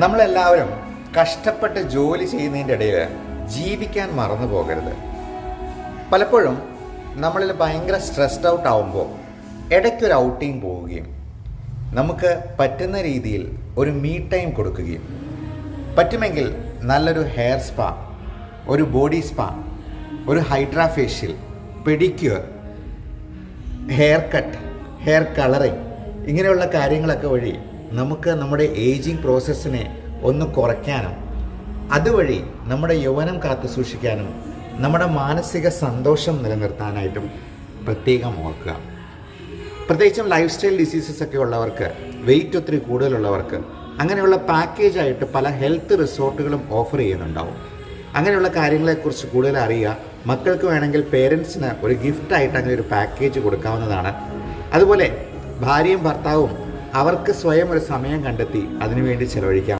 നമ്മളെല്ലാവരും കഷ്ടപ്പെട്ട് ജോലി ചെയ്യുന്നതിൻ്റെ ഇടയിൽ ജീവിക്കാൻ മറന്നു പോകരുത്. പലപ്പോഴും നമ്മളിൽ ഭയങ്കര സ്ട്രെസ്ഡ് ഔട്ട് ആവുമ്പോൾ ഇടയ്ക്കൊരു ഔട്ടിങ് പോവുകയും നമുക്ക് പറ്റുന്ന രീതിയിൽ ഒരു മീ ടൈം കൊടുക്കുകയും പറ്റുമെങ്കിൽ നല്ലൊരു ഹെയർ സ്പാ, ഒരു ബോഡി സ്പാ, ഒരു hydra facial, pedicure, hair cut, hair colouring ഇങ്ങനെയുള്ള കാര്യങ്ങളൊക്കെ വഴി നമുക്ക് നമ്മുടെ ഏജിങ് പ്രോസസ്സിനെ ഒന്ന് കുറയ്ക്കാനും അതുവഴി നമ്മുടെ യൗവനം കാത്തു സൂക്ഷിക്കാനും നമ്മുടെ മാനസിക സന്തോഷം നിലനിർത്താനായിട്ടും പ്രത്യേകം ഓർക്കുക. പ്രത്യേകിച്ചും ലൈഫ് സ്റ്റൈൽ ഡിസീസസ് ഒക്കെ ഉള്ളവർക്ക്, വെയിറ്റ് ഒത്തിരി കൂടുതലുള്ളവർക്ക് അങ്ങനെയുള്ള പാക്കേജായിട്ട് പല ഹെൽത്ത് റിസോർട്ടുകളും ഓഫർ ചെയ്യുന്നുണ്ടാവും. അങ്ങനെയുള്ള കാര്യങ്ങളെക്കുറിച്ച് കൂടുതൽ അറിയുക. മക്കൾക്ക് വേണമെങ്കിൽ പേരൻസിന് ഒരു ഗിഫ്റ്റായിട്ട് അങ്ങനെ ഒരു പാക്കേജ് കൊടുക്കാവുന്നതാണ്. അതുപോലെ ഭാര്യയും ഭർത്താവും അവർക്ക് സ്വയം ഒരു സമയം കണ്ടെത്തി അതിനുവേണ്ടി ചെലവഴിക്കാം.